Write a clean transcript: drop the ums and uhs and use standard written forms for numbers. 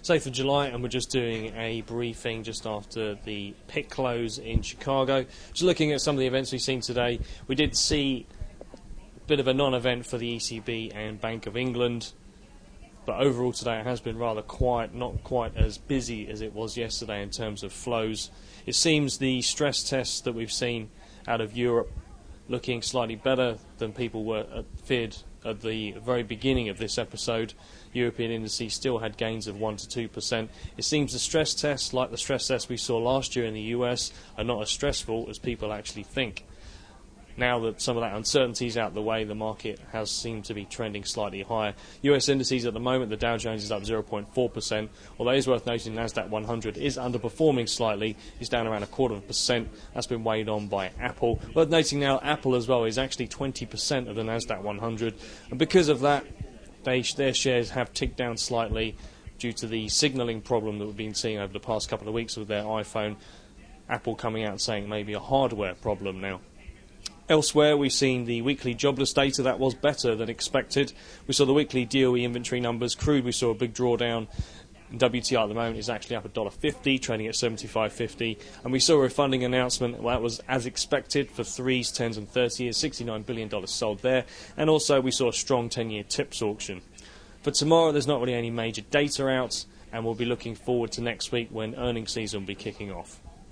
8th of July, and we're just doing a briefing just after the pit close in Chicago. Just looking at some of the events we've seen today, we did see a bit of a non-event for the ECB and Bank of England, but overall today it has been rather quiet, not quite as busy as it was yesterday in terms of flows. It seems the stress tests that we've seen out of Europe looking slightly better than people were feared at the very beginning of this episode. European indices still had gains of 1 to 2%. It seems the stress tests, like the stress tests we saw last year in the US, are not as stressful as people actually think. Now that some of that uncertainty is out of the way, the market has seemed to be trending slightly higher. US indices at the moment, the Dow Jones is up 0.4%, although it is worth noting the Nasdaq 100 is underperforming slightly. It's down around 0.25%. That's been weighed on by Apple. Worth noting now, Apple as well is actually 20% of the Nasdaq 100, and because of that, their shares have ticked down slightly due to the signalling problem that we've been seeing over the past couple of weeks with their iPhone. Apple coming out and saying it may be a hardware problem now. Elsewhere, we've seen the weekly jobless data. That was better than expected. We saw the weekly DOE inventory numbers. Crude, we saw a big drawdown. WTI at the moment is actually up $1.50, trading at $75.50. And we saw a refunding announcement. Well, that was as expected for 3s, 10s and 30 years. $69 billion sold there. And also we saw a strong 10-year TIPS auction. For tomorrow, there's not really any major data out, and we'll be looking forward to next week when earnings season will be kicking off.